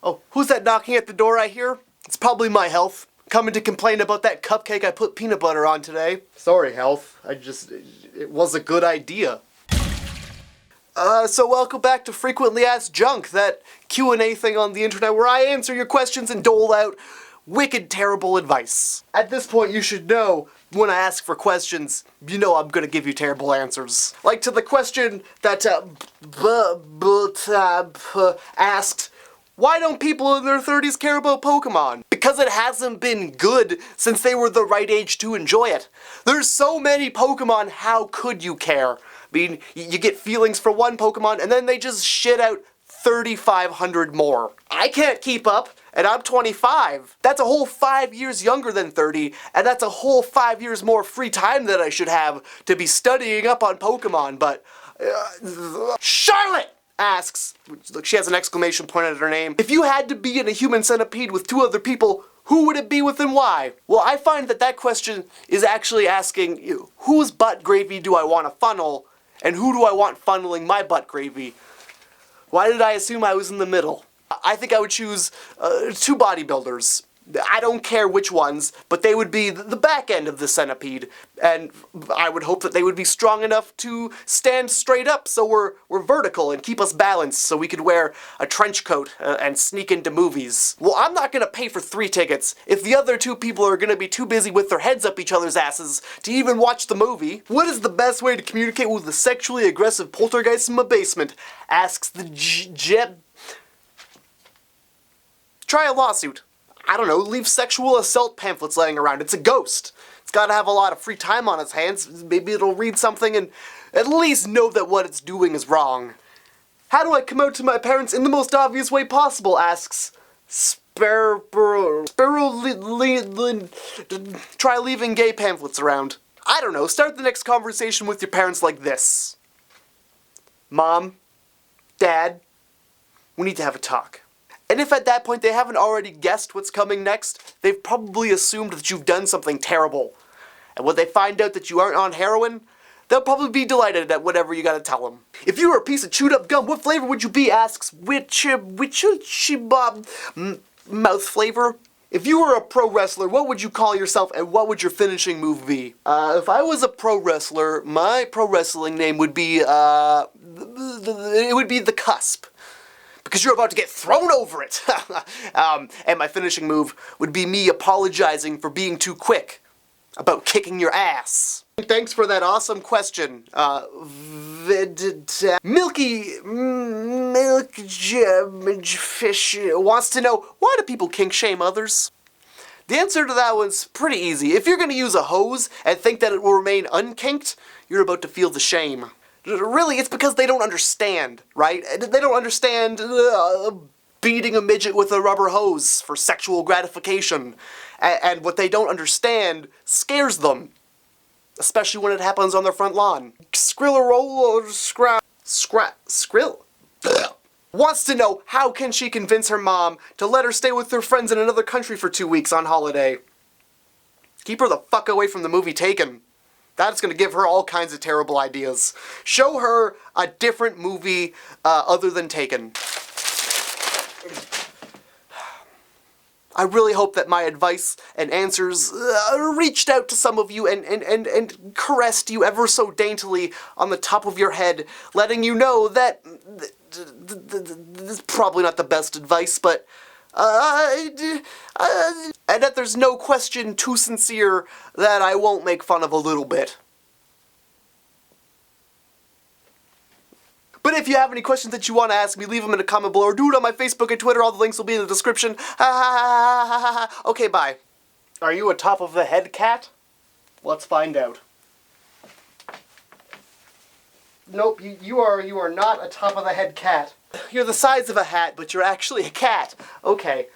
Oh, who's that knocking at the door I hear? It's probably my health. Coming to complain about that cupcake I put peanut butter on today. Sorry, health. It was a good idea. So welcome back to Frequently Asked Junk, that Q&A thing on the internet where I answer your questions and dole out wicked terrible advice. At this point, you should know, when I ask for questions, you know I'm gonna give you terrible answers. Like to the question that, asked, why don't people in their 30s care about Pokemon? Because it hasn't been good since they were the right age to enjoy it. There's so many Pokemon, how could you care? I mean, you get feelings for one Pokemon and then they just shit out 3,500 more. I can't keep up, and I'm 25. That's a whole 5 years younger than 30, and that's a whole 5 years more free time that I should have to be studying up on Pokemon, but... Charlotte asks, look, she has an exclamation point at her name, if you had to be in a human centipede with two other people, who would it be with and why? Well, I find that question is actually asking, whose butt gravy do I want to funnel, and who do I want funneling my butt gravy? Why did I assume I was in the middle? I think I would choose two bodybuilders. I don't care which ones, but they would be the back end of the centipede, and I would hope that they would be strong enough to stand straight up so we're vertical and keep us balanced so we could wear a trench coat and sneak into movies. Well, I'm not gonna pay for 3 tickets if the other 2 people are gonna be too busy with their heads up each other's asses to even watch the movie. What is the best way to communicate with a sexually aggressive poltergeist in my basement? Asks the Jet. Try a lawsuit. I don't know, leave sexual assault pamphlets laying around. It's a ghost. It's gotta have a lot of free time on its hands. Maybe it'll read something and at least know that what it's doing is wrong. How do I come out to my parents in the most obvious way possible? Asks Sparrow. Try leaving gay pamphlets around. I don't know, start the next conversation with your parents like this. Mom, Dad, we need to have a talk. And if at that point they haven't already guessed what's coming next, they've probably assumed that you've done something terrible. And when they find out that you aren't on heroin, they'll probably be delighted at whatever you gotta tell them. If you were a piece of chewed up gum, what flavor would you be? Asks mouth flavor. If you were a pro wrestler, what would you call yourself and what would your finishing move be? If I was a pro wrestler, my pro wrestling name would be, it would be The Cusp. Because you're about to get thrown over it. And my finishing move would be me apologizing for being too quick about kicking your ass. Thanks for that awesome question. Milk Fish wants to know, why do people kink shame others? The answer to that one's pretty easy. If you're going to use a hose and think that it will remain unkinked, you're about to feel the shame. Really, it's because they don't understand, right? They don't understand beating a midget with a rubber hose for sexual gratification. And what they don't understand scares them. Especially when it happens on their front lawn. Skrill wants to know, how can she convince her mom to let her stay with her friends in another country for 2 weeks on holiday? Keep her the fuck away from the movie Taken. That's going to give her all kinds of terrible ideas. Show her a different movie other than Taken. I really hope that my advice and answers reached out to some of you and caressed you ever so daintily on the top of your head, letting you know that this is probably not the best advice, but and that there's no question too sincere that I won't make fun of a little bit. But if you have any questions that you want to ask me, leave them in a comment below, or do it on my Facebook and Twitter. All the links will be in the description. Okay, bye. Are you a top-of-the-head cat? Let's find out. Nope, you are not a top-of-the-head cat. You're the size of a hat, but you're actually a cat. Okay.